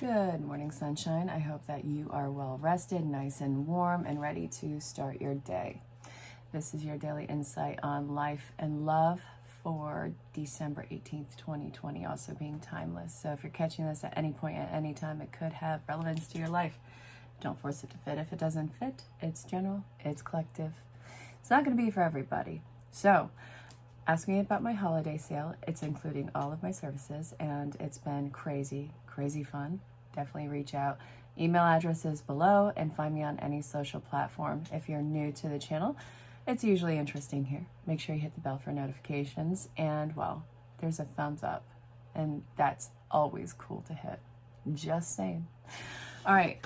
Good morning, sunshine. I hope that you are well rested, nice and warm, and ready to start your day. This is your daily insight on life and love for December 18th, 2020, also being timeless. So if you're catching this at any point, at any time, it could have relevance to your life. Don't force it to fit. If it doesn't fit, it's general, it's collective. It's not going to be for everybody. So ask me about my holiday sale. It's including all of my services, and it's been crazy fun. Definitely reach out. Email address is below, and find me on any social platform. If you're new to the channel, it's usually interesting here. Make sure you hit the bell for notifications, and well, there's a thumbs up, and that's always cool to hit. Just saying. All right.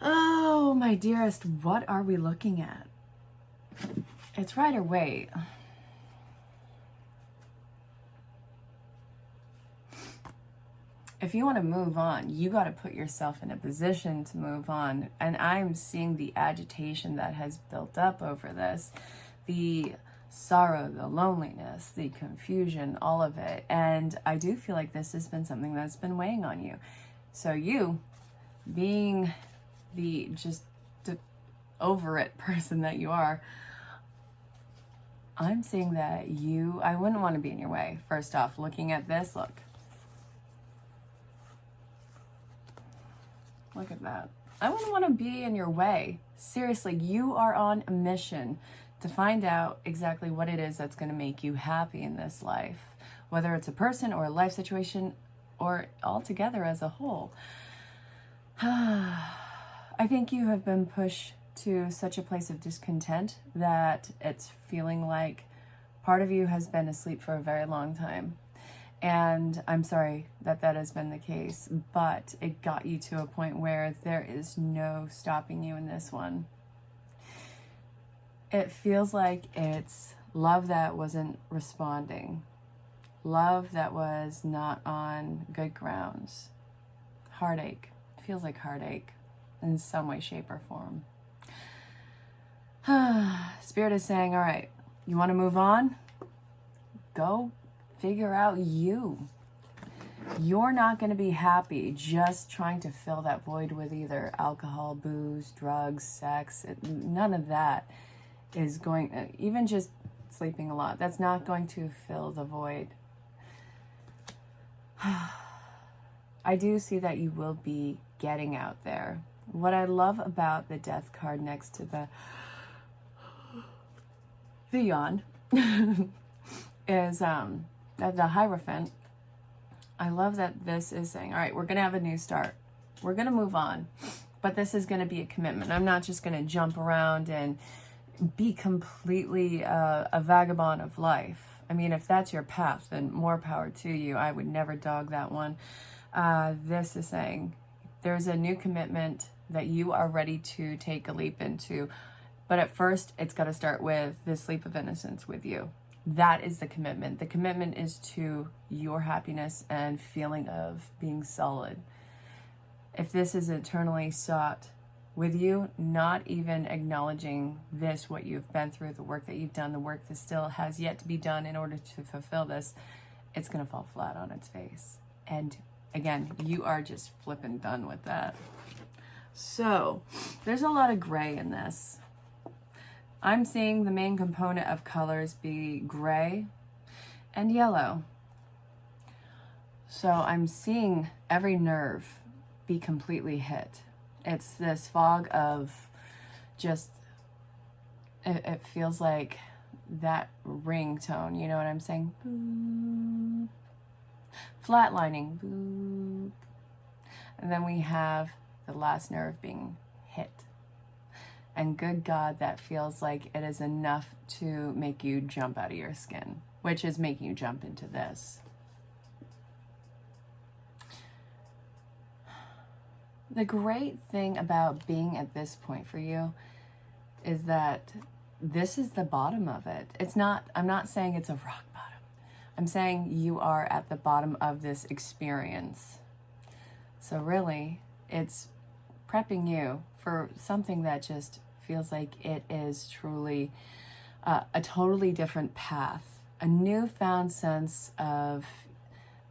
Oh, my dearest, what are we looking at? It's right or wait. If you want to move on, you got to put yourself in a position to move on. And I'm seeing the agitation that has built up over this, the sorrow, the loneliness, the confusion, all of it. And I do feel like this has been something that's been weighing on you. So you, being the over it person that you are, I'm seeing that I wouldn't want to be in your way. First off, looking at this, look at that. I wouldn't want to be in your way. Seriously, you are on a mission to find out exactly what it is that's going to make you happy in this life, whether it's a person or a life situation or altogether as a whole. I think you have been pushed to such a place of discontent that it's feeling like part of you has been asleep for a very long time. And I'm sorry that has been the case, but it got you to a point where there is no stopping you in this one. It feels like it's love that wasn't responding, love that was not on good grounds, heartache. It feels like heartache in some way, shape, or form. Spirit is saying, all right, you want to move on? Go figure out you. You're not going to be happy just trying to fill that void with either alcohol, booze, drugs, sex. None of that is going, even just sleeping a lot, that's not going to fill the void. I do see that you will be getting out there. What I love about the death card next to the yawn is the Hierophant. I love that this is saying, all right, we're going to have a new start. We're going to move on, but this is going to be a commitment. I'm not just going to jump around and be completely a vagabond of life. I mean, if that's your path, then more power to you. I would never dog that one. This is saying there's a new commitment that you are ready to take a leap into. But at first, it's got to start with this leap of innocence with you. That is the commitment. The commitment is to your happiness and feeling of being solid. If this is eternally sought with you, not even acknowledging this, what you've been through, the work that you've done, the work that still has yet to be done in order to fulfill this, it's going to fall flat on its face. And again, you are just flipping done with that. So there's a lot of gray in this. I'm seeing the main component of colors be gray and yellow. So I'm seeing every nerve be completely hit. It's this fog of just, it feels like that ringtone, you know what I'm saying? Boop. Flatlining. Boop. And then we have the last nerve being hit. And good God, that feels like it is enough to make you jump out of your skin, which is making you jump into this. The great thing about being at this point for you is that this is the bottom of it. I'm not saying it's a rock bottom. I'm saying you are at the bottom of this experience. So really, it's prepping you for something that just feels like it is truly a totally different path, a newfound sense of,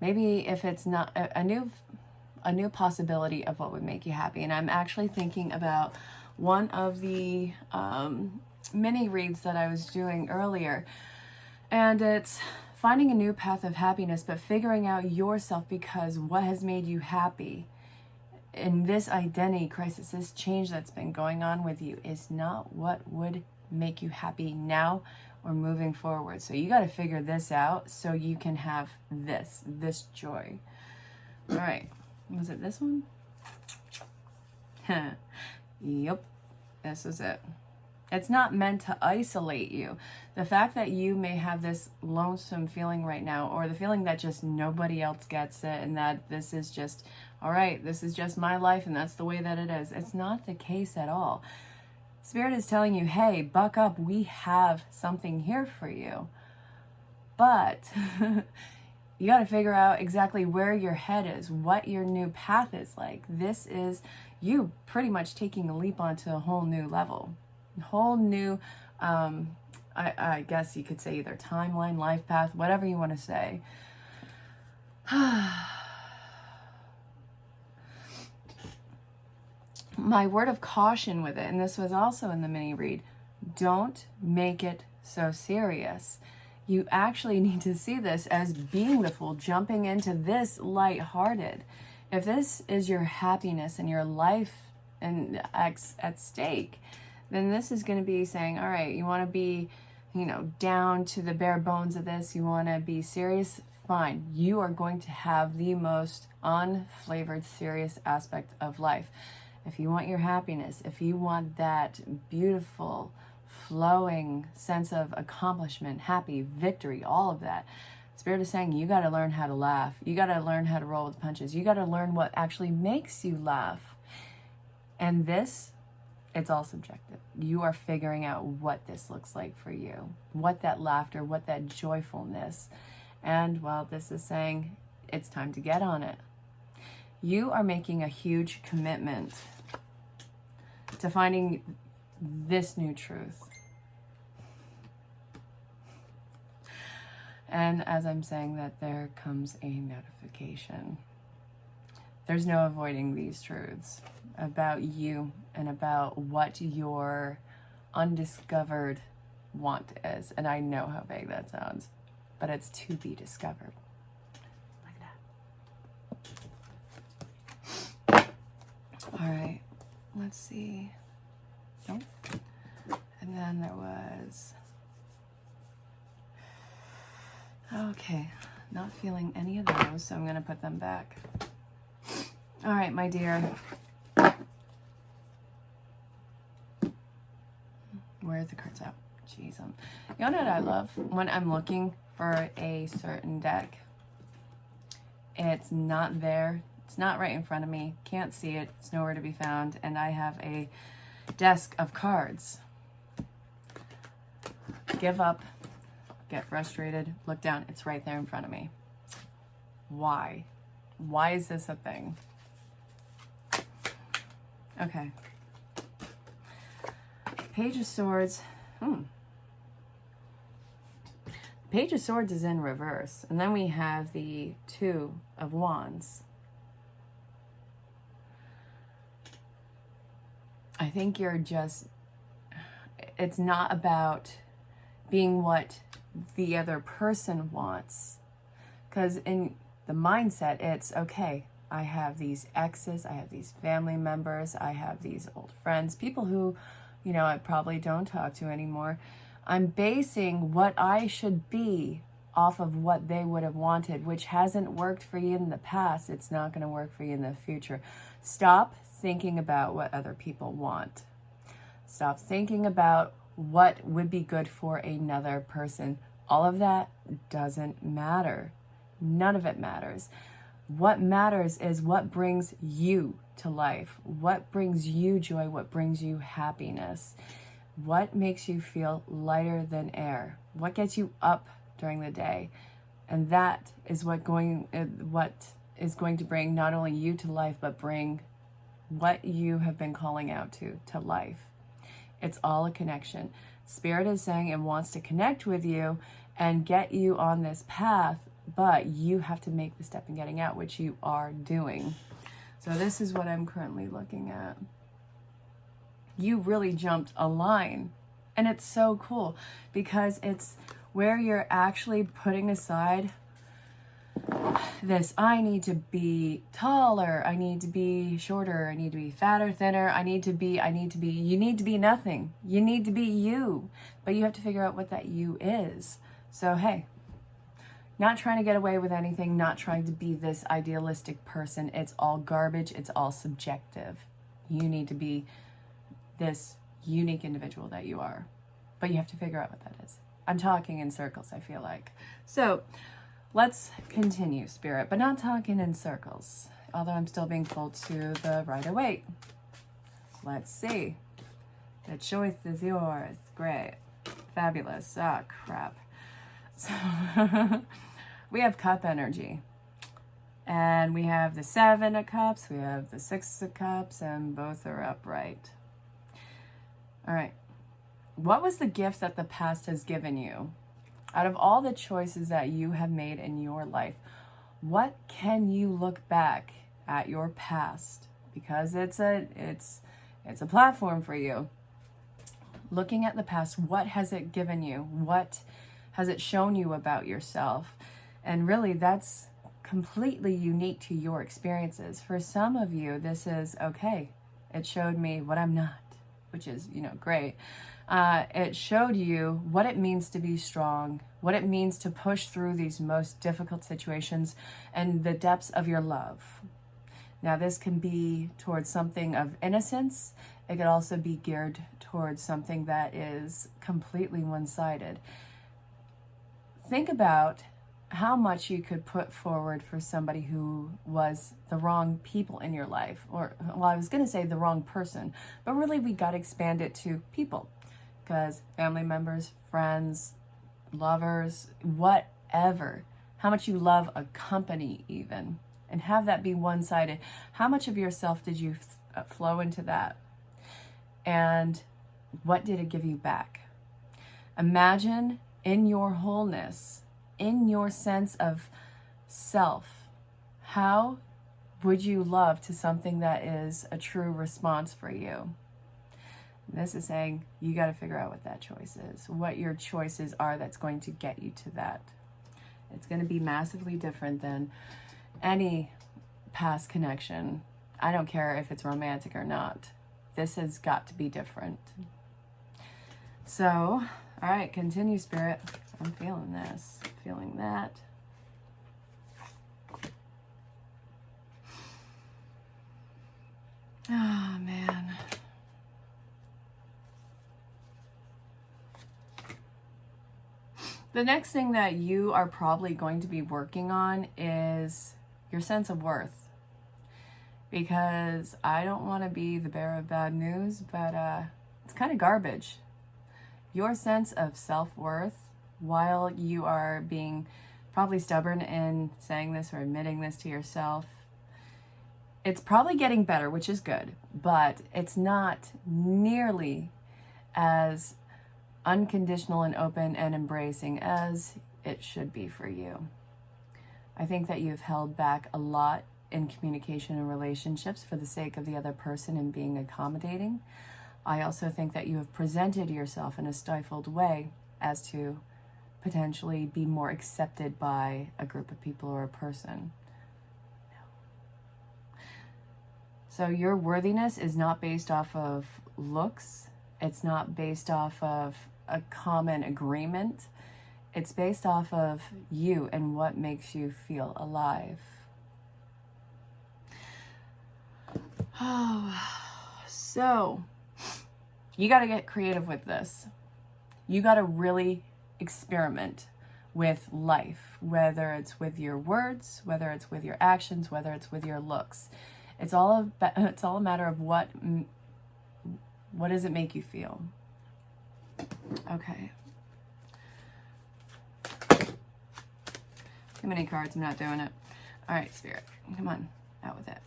maybe if it's not a new, a new possibility of what would make you happy. And I'm actually thinking about one of the mini reads that I was doing earlier. And it's finding a new path of happiness, but figuring out yourself, because what has made you happy in this identity crisis, this change that's been going on with you, is not what would make you happy now or moving forward. So you got to figure this out so you can have this joy. All right. Was it this one? Yep. This is it. It's not meant to isolate you. The fact that you may have this lonesome feeling right now, or the feeling that just nobody else gets it, and that this is just, all right, this is just my life and that's the way that it is. It's not the case at all. Spirit is telling you, hey, buck up. We have something here for you. But you got to figure out exactly where your head is, what your new path is like. This is you pretty much taking a leap onto a whole new level. Whole new, I guess you could say either timeline, life path, whatever you want to say. My word of caution with it, and this was also in the mini read, don't make it so serious. You actually need to see this as being the fool, jumping into this lighthearted. If this is your happiness and your life and at stake, then this is going to be saying, all right, you want to be, down to the bare bones of this. You want to be serious. Fine. You are going to have the most unflavored, serious aspect of life. If you want your happiness, if you want that beautiful, flowing sense of accomplishment, happy, victory, all of that, Spirit is saying you got to learn how to laugh. You got to learn how to roll with punches. You got to learn what actually makes you laugh. And this, it's all subjective. You are figuring out what this looks like for you, what that laughter, what that joyfulness. And well, this is saying it's time to get on it. You are making a huge commitment to finding this new truth. And as I'm saying that, there comes a notification. There's no avoiding these truths about you and about what your undiscovered want is. And I know how vague that sounds, but it's to be discovered. Like that. All right, let's see. Oh. And then there was, okay, not feeling any of those, so I'm going to put them back. All right, my dear. Where are the cards out? Jeez. You know what I love? When I'm looking for a certain deck, it's not there. It's not right in front of me. Can't see it. It's nowhere to be found. And I have a desk of cards. Give up. Get frustrated. Look down. It's right there in front of me. Why? Why is this a thing? Okay. Page of Swords. Page of Swords is in reverse. And then we have the Two of Wands. I think you're just, it's not about being what the other person wants. Because in the mindset, it's okay. I have these exes, I have these family members, I have these old friends, people who, I probably don't talk to anymore. I'm basing what I should be off of what they would have wanted, which hasn't worked for you in the past. It's not going to work for you in the future. Stop thinking about what other people want. Stop thinking about what would be good for another person. All of that doesn't matter. None of it matters. What matters is what brings you to life, what brings you joy, what brings you happiness, what makes you feel lighter than air, what gets you up during the day. And that is what is going to bring not only you to life, but bring what you have been calling out to life. It's all a connection. Spirit is saying it wants to connect with you and get you on this path, but you have to make the step in getting out, which you are doing. So this is what I'm currently looking at. You really jumped a line. And it's so cool because it's where you're actually putting aside this, I need to be taller, I need to be shorter, I need to be fatter, thinner, you need to be nothing. You need to be you. But you have to figure out what that you is. So hey, not trying to get away with anything, not trying to be this idealistic person. It's all garbage. It's all subjective. You need to be this unique individual that you are. But you have to figure out what that is. I'm talking in circles, I feel like. So let's continue, Spirit, but not talking in circles. Although I'm still being pulled to the Rider-Waite. Let's see. The choice is yours. Great. Fabulous. Ah, crap. So we have cup energy. And we have the 7 of cups. We have the 6 of cups. And both are upright. All right. What was the gift that the past has given you? Out of all the choices that you have made in your life, what can you look back at your past? Because it's a platform for you. Looking at the past, what has it given you? What has it shown you about yourself? And really, that's completely unique to your experiences. For some of you, this is, okay, it showed me what I'm not, which is, great. It showed you what it means to be strong, what it means to push through these most difficult situations, and the depths of your love. Now, this can be towards something of innocence. It could also be geared towards something that is completely one-sided. Think about how much you could put forward for somebody who was the wrong people in your life. Or, well, I was going to say the wrong person, but really we got to expand it to people. Because family members, friends, lovers, whatever. How much you love a company even. And have that be one-sided. How much of yourself did you flow into that? And what did it give you back? Imagine in your wholeness, in your sense of self, how would you love to something that is a true response for you? This is saying you got to figure out what that choice is, what your choices are that's going to get you to that. It's going to be massively different than any past connection. I don't care if it's romantic or not. This has got to be different. So, all right, continue, Spirit. I'm feeling this, feeling that. Oh, man. The next thing that you are probably going to be working on is your sense of worth. Because I don't want to be the bearer of bad news, but it's kind of garbage. Your sense of self-worth, while you are being probably stubborn in saying this or admitting this to yourself, it's probably getting better, which is good, but it's not nearly as unconditional and open and embracing as it should be for you. I think that you've held back a lot in communication and relationships for the sake of the other person and being accommodating. I also think that you have presented yourself in a stifled way as to potentially be more accepted by a group of people or a person. So your worthiness is not based off of looks. It's not based off of a common agreement. It's based off of you and what makes you feel alive. Oh, so you got to get creative with this. You got to really experiment with life, whether it's with your words, whether it's with your actions, whether it's with your looks. It's all a matter of what does it make you feel? Okay. Too many cards, I'm not doing it. All right, Spirit, come on, out with it.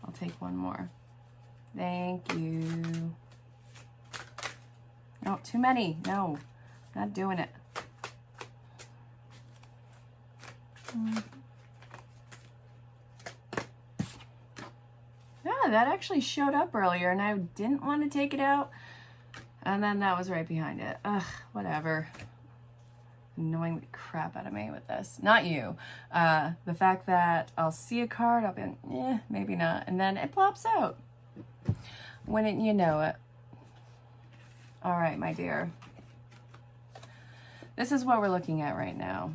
I'll take one more. Thank you. No, too many. No, not doing it. that actually showed up earlier and I didn't want to take it out. And then that was right behind it. Ugh, whatever. Annoying the crap out of me with this. Not you. The fact that I'll see a card, I'll be like, maybe not. And then it pops out. Wouldn't you know it? All right, my dear. This is what we're looking at right now.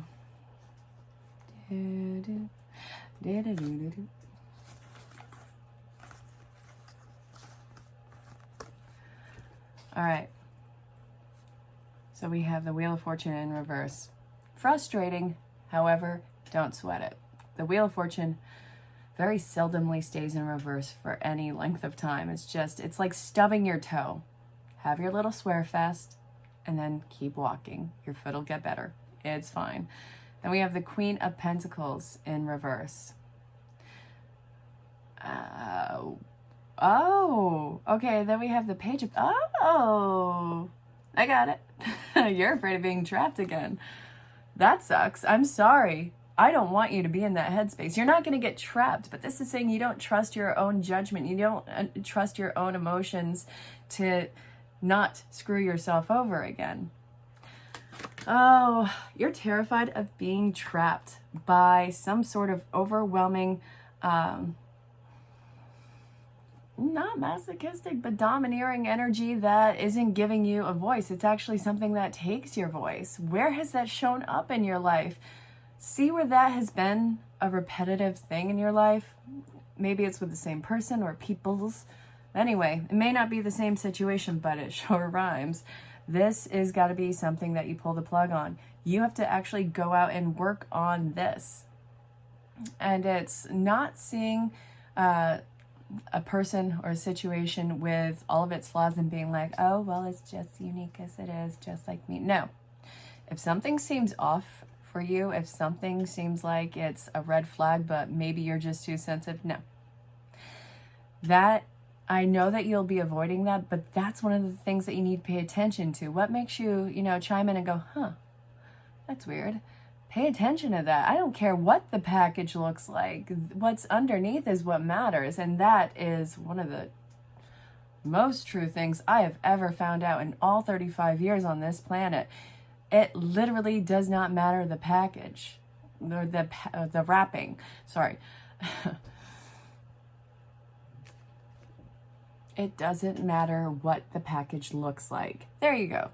All right. So we have the Wheel of Fortune in reverse. Frustrating, however, don't sweat it. The Wheel of Fortune very seldomly stays in reverse for any length of time. It's like stubbing your toe. Have your little swear fest and then keep walking. Your foot will get better. It's fine. Then we have the Queen of Pentacles in reverse. Oh, okay. Then we have the Page of... Oh, I got it. You're afraid of being trapped again. That sucks. I'm sorry. I don't want you to be in that headspace. You're not going to get trapped, but this is saying you don't trust your own judgment. You don't trust your own emotions to not screw yourself over again. Oh, you're terrified of being trapped by some sort of overwhelming, not masochistic, but domineering energy that isn't giving you a voice. It's actually something that takes your voice. Where has that shown up in your life? See where that has been a repetitive thing in your life. Maybe it's with the same person or peoples. Anyway, it may not be the same situation, but it sure rhymes. This is got to be something that you pull the plug on. You have to actually go out and work on this. And it's not seeing a person or a situation with all of its flaws and being like, oh, well, it's just unique as it is, just like me. No. If something seems off for you, if something seems like it's a red flag, but maybe you're just too sensitive, no. That, I know that you'll be avoiding that, but that's one of the things that you need to pay attention to. What makes you, chime in and go, that's weird. Pay attention to that. I don't care what the package looks like. What's underneath is what matters. And that is one of the most true things I have ever found out in all 35 years on this planet. It literally does not matter the package or the wrapping. Sorry. It doesn't matter what the package looks like. There you go.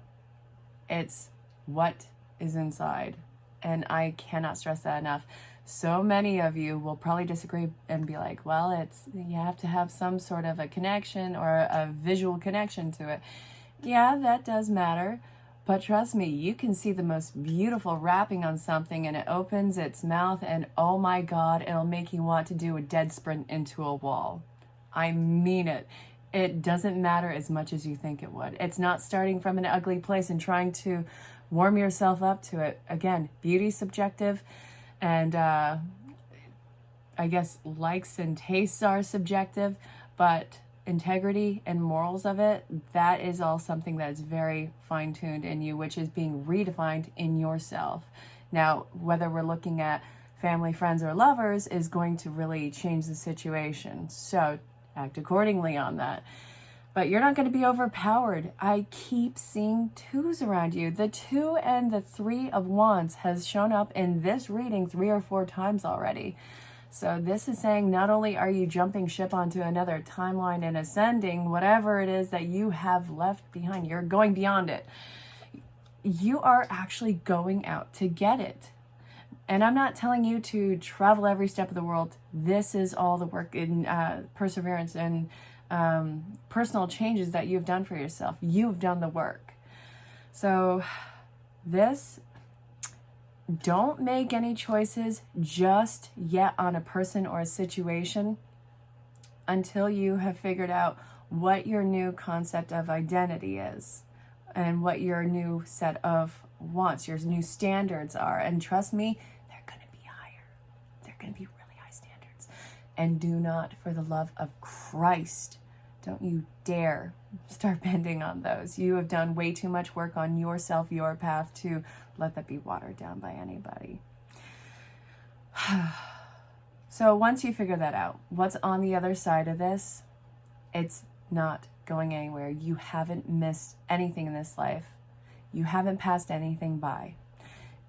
It's what is inside. And I cannot stress that enough. So many of you will probably disagree and be like, well, you have to have some sort of a connection or a visual connection to it. Yeah, that does matter. But trust me, you can see the most beautiful wrapping on something and it opens its mouth and oh my God, it'll make you want to do a dead sprint into a wall. I mean it. It doesn't matter as much as you think it would. It's not starting from an ugly place and trying to warm yourself up to it. Again, beauty's subjective, and I guess likes and tastes are subjective, but integrity and morals of it, that is all something that is very fine-tuned in you, which is being redefined in yourself. Now, whether we're looking at family, friends, or lovers is going to really change the situation. So act accordingly on that. But you're not going to be overpowered. I keep seeing twos around you. The 2 and the 3 of Wands has shown up in this reading 3 or 4 times already. So this is saying not only are you jumping ship onto another timeline and ascending, whatever it is that you have left behind, you're going beyond it. You are actually going out to get it. And I'm not telling you to travel every step of the world. This is all the work in perseverance and personal changes that you've done for yourself. You've done the work. So don't make any choices just yet on a person or a situation until you have figured out what your new concept of identity is and what your new set of wants, your new standards are. And trust me, they're going to be higher. They're going to be really high standards. And do not, for the love of Christ, don't you dare start bending on those. You have done way too much work on yourself, your path, to let that be watered down by anybody. So once you figure that out, what's on the other side of this? It's not going anywhere. You haven't missed anything in this life. You haven't passed anything by.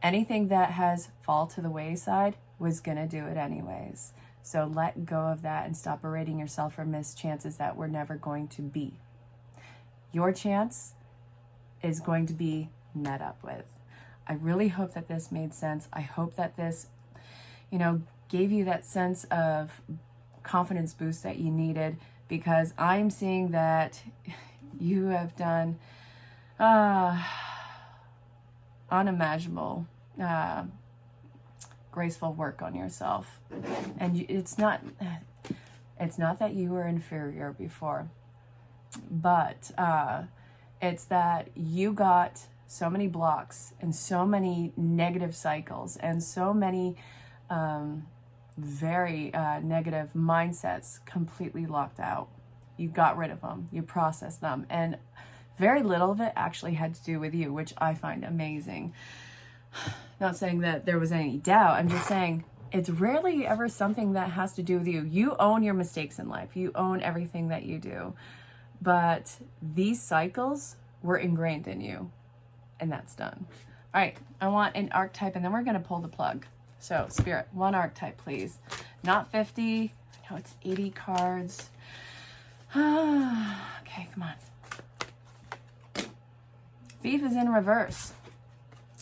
Anything that has fall to the wayside was going to do it anyways. So let go of that and stop berating yourself for missed chances that were never going to be. Your chance is going to be met up with. I really hope that this made sense. I hope that this, gave you that sense of confidence boost that you needed, because I'm seeing that you have done unimaginable, graceful work on yourself. And it's not that you were inferior before, but it's that you got so many blocks and so many negative cycles and so many very negative mindsets completely locked out. You got rid of them, you processed them, and very little of it actually had to do with you, which I find amazing. Not saying that there was any doubt, I'm just saying it's rarely ever something that has to do with you. You own your mistakes in life, you own everything that you do, but these cycles were ingrained in you, and that's done. All right, I want an archetype, and then we're going to pull the plug. So, Spirit, one archetype, please. Not 50. I know it's 80 cards. Okay, come on. Thief is in reverse.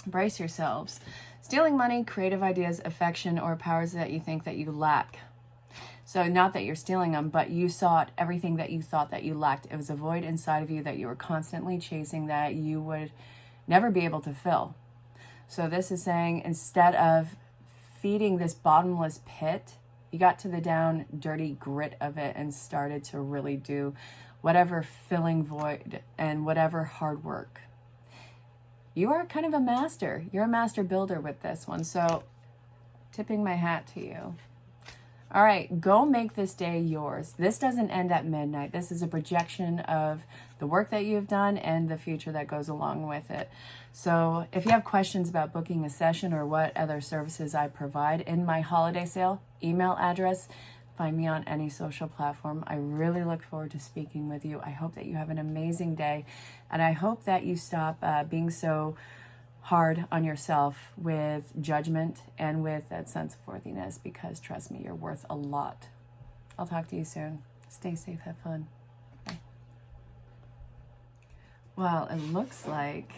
Brace yourselves. Stealing money, creative ideas, affection, or powers that you think that you lack. So not that you're stealing them, but you sought everything that you thought that you lacked. It was a void inside of you that you were constantly chasing that you would never be able to fill. So this is saying, instead of feeding this bottomless pit, you got to the down, dirty grit of it and started to really do whatever filling void and whatever hard work. You are kind of a master. You're a master builder with this one. So tipping my hat to you. All right, go make this day yours. This doesn't end at midnight. This is a projection of the work that you've done and the future that goes along with it. So if you have questions about booking a session or what other services I provide in my holiday sale, email address, find me on any social platform. I really look forward to speaking with you. I hope that you have an amazing day, and I hope that you stop being so hard on yourself with judgment and with that sense of worthiness, because trust me, you're worth a lot. I'll talk to you soon. Stay safe, have fun. Bye. Well, it looks like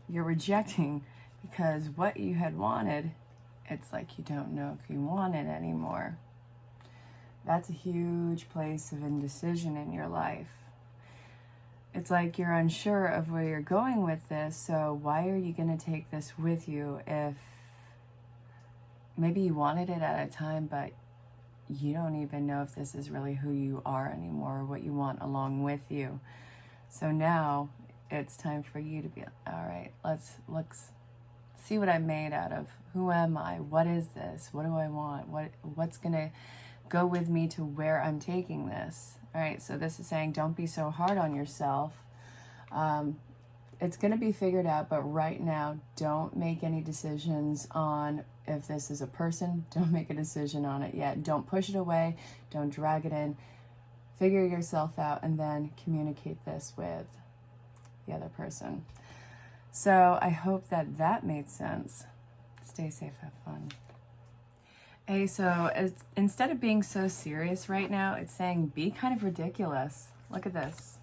you're rejecting because what you had wanted, it's like you don't know if you want it anymore. That's a huge place of indecision in your life. It's like you're unsure of where you're going with this, so why are you going to take this with you if maybe you wanted it at a time, but you don't even know if this is really who you are anymore or what you want along with you. So now it's time for you to be, all right, let's see what I'm made out of. Who am I? What is this? What do I want? What's going to go with me to where I'm taking this? All right, so this is saying don't be so hard on yourself. It's going to be figured out, but right now, don't make any decisions on if this is a person. Don't make a decision on it yet. Don't push it away. Don't drag it in. Figure yourself out and then communicate this with the other person. So I hope that that made sense. Stay safe, have fun. Hey, so instead of being so serious right now, it's saying be kind of ridiculous. Look at this.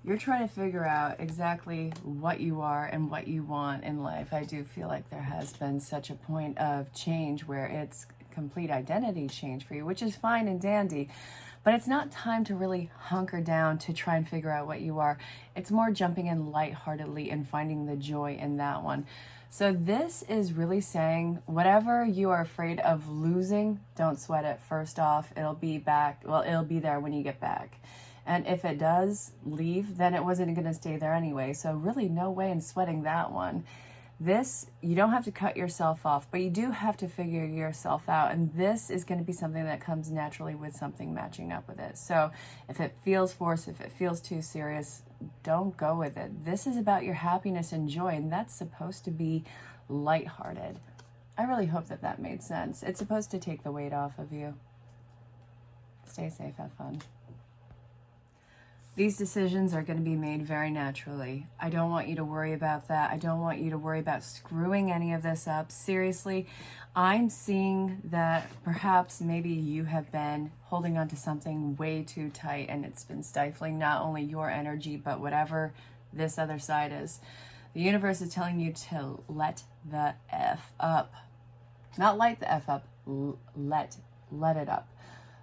You're trying to figure out exactly what you are and what you want in life. I do feel like there has been such a point of change where it's complete identity change for you, which is fine and dandy, but it's not time to really hunker down to try and figure out what you are. It's more jumping in lightheartedly and finding the joy in that one. So this is really saying whatever you are afraid of losing, don't sweat it. First off, it'll be back. Well, it'll be there when you get back. And if it does leave, then it wasn't going to stay there anyway. So really no way in sweating that one. This, you don't have to cut yourself off, but you do have to figure yourself out. And this is going to be something that comes naturally with something matching up with it. So if it feels forced, if it feels too serious, don't go with it. This is about your happiness and joy, and that's supposed to be lighthearted. I really hope that that made sense. It's supposed to take the weight off of you. Stay safe, have fun. These decisions are going to be made very naturally. I don't want you to worry about that. I don't want you to worry about screwing any of this up. Seriously, I'm seeing that perhaps maybe you have been holding on to something way too tight and it's been stifling not only your energy, but whatever this other side is. The universe is telling you to let the F up. Not light the F up, let it up.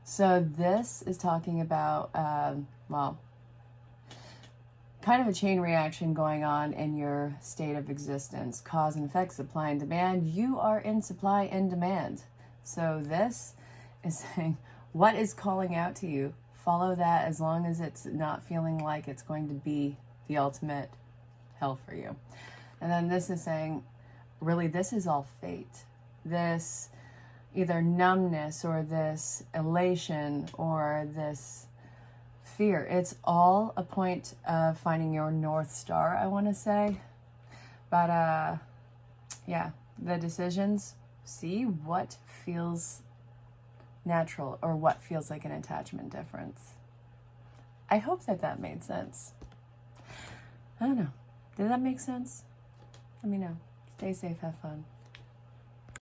So this is talking about, well, kind of a chain reaction going on in your state of existence. Cause and effect, supply and demand. You are in supply and demand. So this is saying, what is calling out to you? Follow that as long as it's not feeling like it's going to be the ultimate hell for you. And then this is saying, really, this is all fate. This either numbness or this elation or this fear. It's all a point of finding your North Star, I want to say. But yeah, the decisions, see what feels natural or what feels like an attachment difference. I hope that made sense. I don't know. Did that make sense? Let me know. Stay safe, have fun.